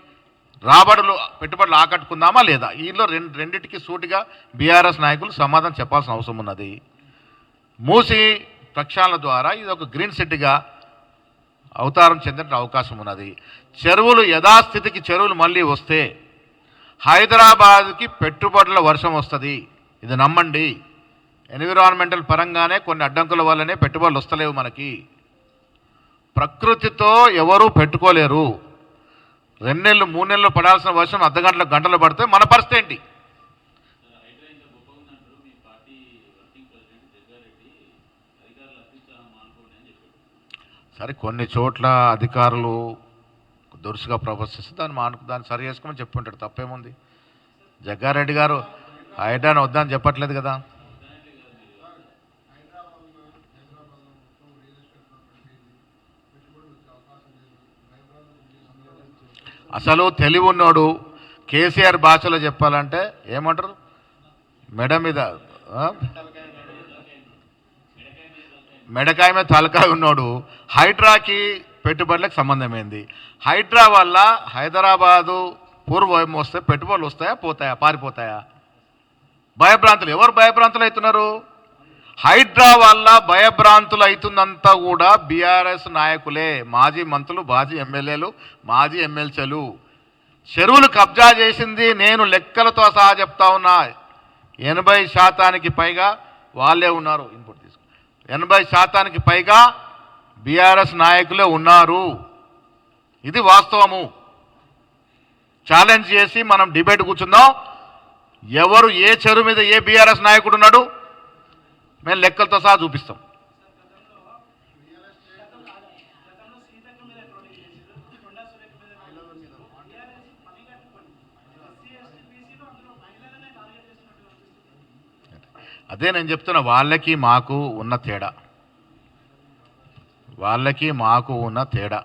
పెట్టుబడులు ఆకట్టుకుందామా లేదా? ఈలో రెండింటికి సూటిగా బీఆర్ఎస్ నాయకులు సమాధానం చెప్పాల్సిన అవసరం ఉన్నది. మూసీ ప్రక్షాళన ద్వారా ఇది ఒక గ్రీన్ సిటీగా అవతారం చెందిన అవకాశం ఉన్నది. చెరువులు యథాస్థితికి చెరువులు మళ్ళీ వస్తే హైదరాబాద్కి పెట్టుబడుల వర్షం వస్తుంది, ఇది నమ్మండి. ఎన్విరాన్మెంటల్ పరంగానే కొన్ని అడ్డంకుల వల్లనే పెట్టుబడులు వస్తలేవు మనకి. ప్రకృతితో ఎవరూ పెట్టుకోలేరు. 2 నెలలు 3 నెలలు పడాల్సిన వర్షం అర్ధ గంటలు పడితే మన పరిస్థితి ఏంటి? సరే, కొన్ని చోట్ల అధికారులు దురుసుగా ప్రవర్తిస్తే దాన్ని సరి చేసుకోమని చెప్పుంటాడు, తప్పేముంది? జగ్గారెడ్డి గారు హైడ్రాని వద్దని చెప్పట్లేదు కదా. అసలు తెలివి ఉన్నోడు కేసీఆర్ భాషలో చెప్పాలంటే ఏమంటారు, మెడ మీద మెడకాయ మీద తలకాయ ఉన్నాడు. హైడ్రాకి పెట్టుబడులకు సంబంధం ఏంది? హైడ్రా వల్ల హైదరాబాదు పూర్వం వస్తే పెట్టుబడులు వస్తాయా, పోతాయా, పారిపోతాయా? భయభ్రాంతులు. ఎవరు భయభ్రాంతులు అవుతున్నారు? హైడ్రా వల్ల భయభ్రాంతులు అవుతుందంతా కూడా బీఆర్ఎస్ నాయకులే, మాజీ మంత్రులు, మాజీ ఎమ్మెల్యేలు, మాజీ ఎమ్మెల్సీలు. చెరువులు కబ్జా చేసింది నేను లెక్కలతో సహా చెప్తా ఉన్నా. 80% పైగా వాళ్ళే ఉన్నారు. ఇన్పుట్ తీసుకో. 80% పైగా బీఆర్ఎస్ నాయకులే ఉన్నారు. ఇది వాస్తవము. ఛాలెంజ్ చేసి మనం డిబేట్ కూర్చుందాం. ఎవరు ఏ చెరువు మీద ఏ బీఆర్ఎస్ నాయకుడు ఉన్నాడు మేము లెక్కలతో సహా చూపిస్తాం. అదే నేను చెప్తున్నా, వాళ్ళకి మాకు ఉన్న తేడా, వాళ్ళకి మాకు ఉన్న తేడా.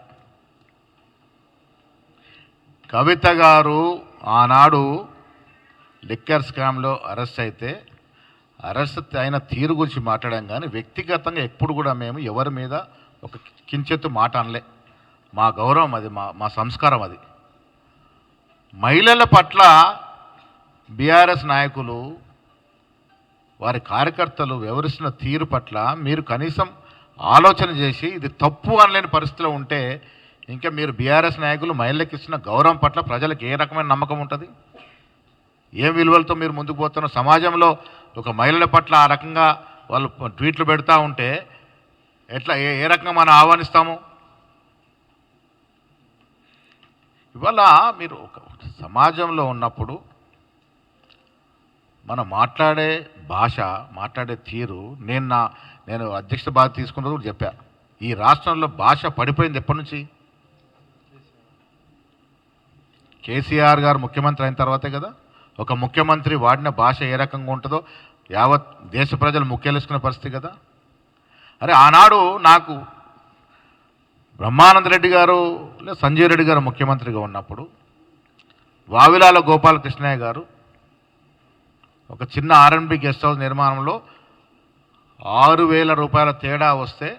కవిత గారు ఆనాడు లిక్కర్ స్కామ్లో అరెస్ట్ అయితే అరెస్ట్ అయిన తీరు గురించి మాట్లాడాం, కానీ వ్యక్తిగతంగా ఎప్పుడు కూడా మేము ఎవరి మీద ఒక కించెత్తు మాట అనలే. మా గౌరవం అది, మా సంస్కారం అది. మహిళల పట్ల బీఆర్ఎస్ నాయకులు వారి కార్యకర్తలు వ్యవహరిస్తున్న తీరు పట్ల మీరు కనీసం ఆలోచన చేసి ఇది తప్పు అనలేని పరిస్థితిలో ఉంటే ఇంకా మీరు బీఆర్ఎస్ నాయకులు మహిళలకు ఇస్తున్న గౌరవం పట్ల ప్రజలకు ఏ రకమైన నమ్మకం ఉంటుంది? ఏ విలువలతో మీరు ముందుకు పోతున్న సమాజంలో ఒక మహిళల పట్ల ఆ రకంగా వాళ్ళు ట్వీట్లు పెడతా ఉంటే ఎట్లా ఏ రకంగా మనం ఆహ్వానిస్తాము? ఇవాళ మీరు ఒక సమాజంలో ఉన్నప్పుడు మనం మాట్లాడే భాష, మాట్లాడే తీరు, నేను అధ్యక్ష బాధ్యత తీసుకున్నది కూడా చెప్పా. ఈ రాష్ట్రంలో భాష పడిపోయింది ఎప్పటి నుంచి? కేసీఆర్ గారు ముఖ్యమంత్రి అయిన తర్వాతే కదా. ఒక ముఖ్యమంత్రి వాడిన భాష ఏ రకంగా ఉంటుందో యావత్ దేశ ప్రజలు ముఖ్యలేసుకునే పరిస్థితి కదా. అరే ఆనాడు నాకు బ్రహ్మానంద రెడ్డి గారు లేదా సంజయ్ రెడ్డి గారు ముఖ్యమంత్రిగా ఉన్నప్పుడు వావిలాల గోపాలకృష్ణయ్య గారు ఒక చిన్న R&B గెస్ట్ హౌస్ నిర్మాణంలో 6,000 రూపాయల తేడా వస్తే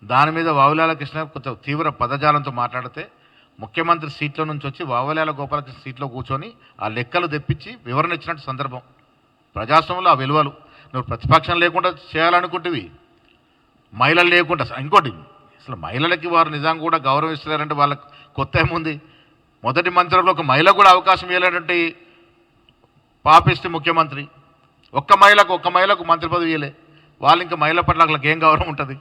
దాని మీద వావిలాల కృష్ణ కొంచెం తీవ్ర పదజాలంతో మాట్లాడితే ముఖ్యమంత్రి సీట్లో నుంచి వచ్చి వావిలాల గోపాలకృష్ణ సీట్లో కూర్చొని ఆ లెక్కలు తెప్పించి వివరణ ఇచ్చినట్టు సందర్భం. ప్రజాస్వామ్యంలో ఆ విలువలు నువ్వు ప్రతిపక్షం లేకుండా చేయాలనుకుంటేవి, మహిళలు లేకుండా. ఇంకోటి, అసలు మహిళలకి వారు నిజంగా కూడా గౌరవం ఇస్తున్నారంటే వాళ్ళకి కొత్త ఏముంది? మొదటి మంత్రిలో ఒక మహిళ కూడా అవకాశం ఇవ్వలేదంటే పాపిస్తే ముఖ్యమంత్రి. ఒక్క మహిళకు మంత్రి పదవి ఇవ్వలే. వాళ్ళు ఇంకా మహిళ పట్ల వాళ్ళకి ఏం గౌరవం ఉంటుంది?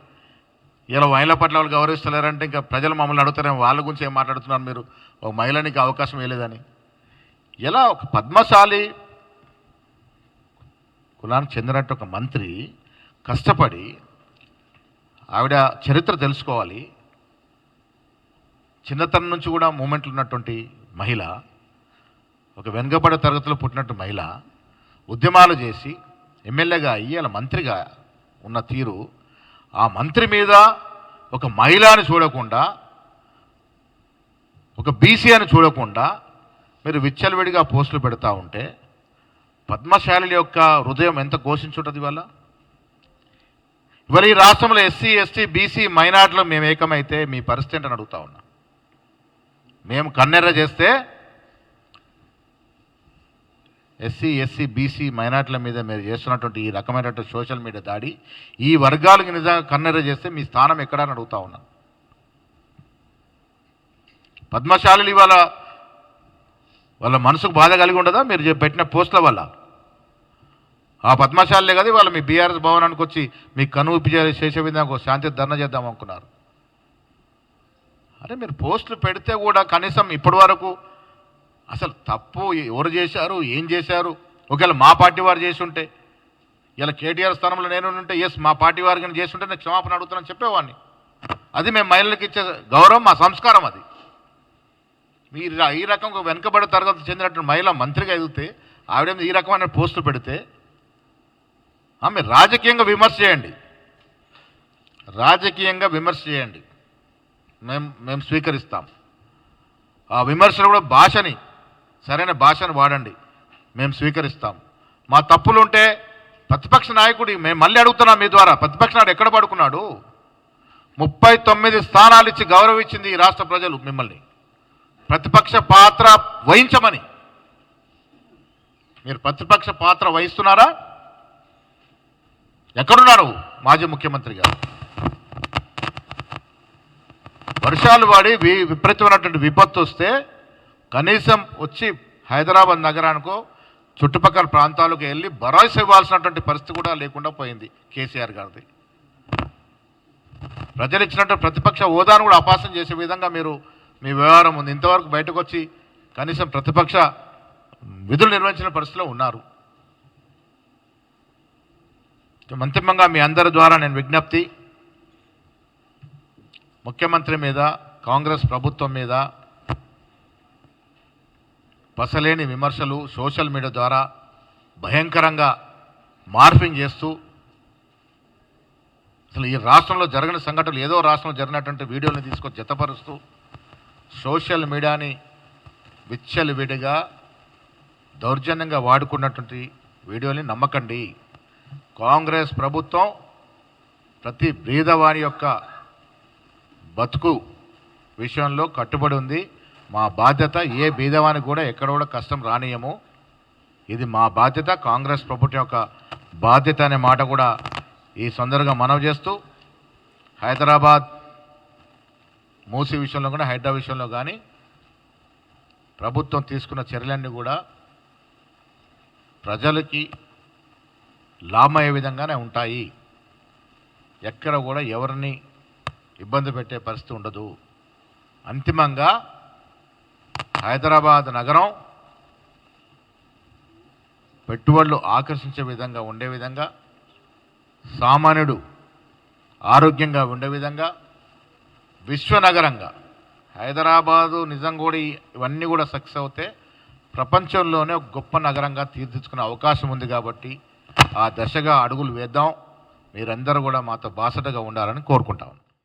ఇలా మహిళ పట్ల వాళ్ళు గౌరవిస్తలేరంటే ఇంకా ప్రజలు మమ్మల్ని అడుగుతారేమో వాళ్ళ గురించి ఏం మాట్లాడుతున్నారు మీరు, ఒక మహిళనికి అవకాశం ఇవ్వలేదని. ఎలా ఒక పద్మశాలి కులానికి చెందినట్టు ఒక మంత్రి కష్టపడి ఆవిడ చరిత్ర తెలుసుకోవాలి, చిన్నతనం నుంచి కూడా మూమెంట్లు ఉన్నటువంటి మహిళ, ఒక వెనుకబడే తరగతిలో పుట్టినట్టు మహిళ, ఉద్యమాలు చేసి ఎమ్మెల్యేగా అయ్యి అలా మంత్రిగా ఉన్న తీరు, ఆ మంత్రి మీద ఒక మహిళని చూడకుండా, ఒక బీసీ అని చూడకుండా మీరు విచ్చలవిడిగా పోస్టులు పెడతా ఉంటే పద్మశాలి యొక్క హృదయం ఎంత ఘోషించుంటుంది? ఇవాళ ఈ రాష్ట్రంలో ఎస్సీ, ఎస్టీ, బీసీ, మైనార్టీలో మేము ఏకమైతే మీ పరిస్థితి ఏంటని అడుగుతా ఉన్నా. మేము కన్నెర్ర చేస్తే ఎస్సీ, ఎస్సీ, బీసీ, మైనార్టీల మీద మీరు చేస్తున్నటువంటి ఈ రకమైనటువంటి సోషల్ మీడియా దాడి ఈ వర్గాలకు నిజంగా కన్నెర్ర చేస్తే మీ స్థానం ఎక్కడని అడుగుతా ఉన్నా. పద్మశాలులు ఇవాళ వాళ్ళ మనసుకు బాధ కలిగి ఉండదా మీరు పెట్టిన పోస్టుల వల్ల? ఆ పద్మశాలే కదా ఇవాళ మీ బీఆర్ఎస్ భవనానికి వచ్చి మీ కనువిప్పి చేసే విధంగా శాంతి ధర్నా చేద్దాం అనుకున్నారు. అరే మీరు పోస్టులు పెడితే కూడా కనీసం ఇప్పటి వరకు అసలు తప్పు ఎవరు చేశారు, ఏం చేశారు, ఒకవేళ మా పార్టీ వారు చేసి ఉంటే, ఇలా కేటీఆర్ స్థానంలో నేను ఉంటే ఎస్ మా పార్టీ వారు కానీ చేసి ఉంటే నేను క్షమాపణ అడుగుతానని చెప్పేవాడిని. అది మేము మహిళలకు ఇచ్చే గౌరవం, మా సంస్కారం అది. మీరు ఈ రకంగా వెనుకబడి తరగతి చెందినటువంటి మహిళ మంత్రిగా ఎదిగితే ఆవిడ ఈ రకమైన పోస్టులు పెడితే మీరు రాజకీయంగా విమర్శ చేయండి, రాజకీయంగా విమర్శ చేయండి, మేము స్వీకరిస్తాం. ఆ విమర్శలు కూడా భాషని, సరైన భాషను వాడండి, మేము స్వీకరిస్తాం. మా తప్పులు ఉంటే ప్రతిపక్ష నాయకుడి మేము మళ్ళీ అడుగుతున్నాం మీ ద్వారా, ప్రతిపక్ష నాయుడు ఎక్కడ పడుకున్నాడు? 39 స్థానాలు ఇచ్చి గౌరవించింది ఈ రాష్ట్ర ప్రజలు మిమ్మల్ని ప్రతిపక్ష పాత్ర వహించమని. మీరు ప్రతిపక్ష పాత్ర వహిస్తున్నారా? ఎక్కడున్నారు మాజీ ముఖ్యమంత్రి గారు? వర్షాలు పడి విపరీతమైనటువంటి విపత్తు వస్తే కనీసం వచ్చి హైదరాబాద్ నగరానికో చుట్టుపక్కల ప్రాంతాలకు వెళ్ళి భరోసా ఇవ్వాల్సినటువంటి పరిస్థితి కూడా లేకుండా పోయింది కేసీఆర్ గారిది. ప్రజలు ఇచ్చినట్టు ప్రతిపక్ష హోదాను కూడా అపాసం చేసే విధంగా మీ వ్యవహారం ఉంది. ఇంతవరకు బయటకు వచ్చి కనీసం ప్రతిపక్ష విధులు నిర్వహించిన పరిస్థితిలో ఉన్నారు. అంతిమంగా మీ అందరి ద్వారా నేను విజ్ఞప్తి, ముఖ్యమంత్రి మీద, కాంగ్రెస్ ప్రభుత్వం మీద పసలేని విమర్శలు సోషల్ మీడియా ద్వారా భయంకరంగా మార్ఫింగ్ చేస్తూ, అసలు ఈ రాష్ట్రంలో జరిగిన సంఘటనలు ఏదో రాష్ట్రంలో జరిగినటువంటి వీడియోని తీసుకొని జతపరుస్తూ సోషల్ మీడియాని విచ్చలవిడిగా దౌర్జన్యంగా వాడుకున్నటువంటి వీడియోని నమ్మకండి. కాంగ్రెస్ ప్రభుత్వం ప్రతి బీదవాని యొక్క బతుకు విషయంలో కట్టుబడి ఉంది. మా బాధ్యత, ఏ బీదవానికి కూడా ఎక్కడ కూడా కష్టం రానియము. ఇది మా బాధ్యత, కాంగ్రెస్ ప్రభుత్వం యొక్క బాధ్యత అనే మాట కూడా ఈ సందర్భంగా మనవి చేస్తూ, హైదరాబాద్ మూసీ విషయంలో కూడా, హైడ్రా విషయంలో కానీ ప్రభుత్వం తీసుకున్న చర్యలన్నీ కూడా ప్రజలకి లాభమయ్యే విధంగానే ఉంటాయి. ఎక్కడ కూడా ఎవరిని ఇబ్బంది పెట్టే పరిస్థితి ఉండదు. అంతిమంగా హైదరాబాద్ నగరం పెట్టుబడులు ఆకర్షించే విధంగా ఉండే విధంగా, సామాన్యుడు ఆరోగ్యంగా ఉండే విధంగా, విశ్వనగరంగా హైదరాబాదు నిజంగా కూడా ఇవన్నీ కూడా సక్సెస్ అవుతే ప్రపంచంలోనే ఒక గొప్ప నగరంగా తీర్చిదిద్దుకునే అవకాశం ఉంది. కాబట్టి ఆ దశగా అడుగులు వేద్దాం. మీరందరూ కూడా మాతో బాసటగా ఉండాలని కోరుకుంటాం.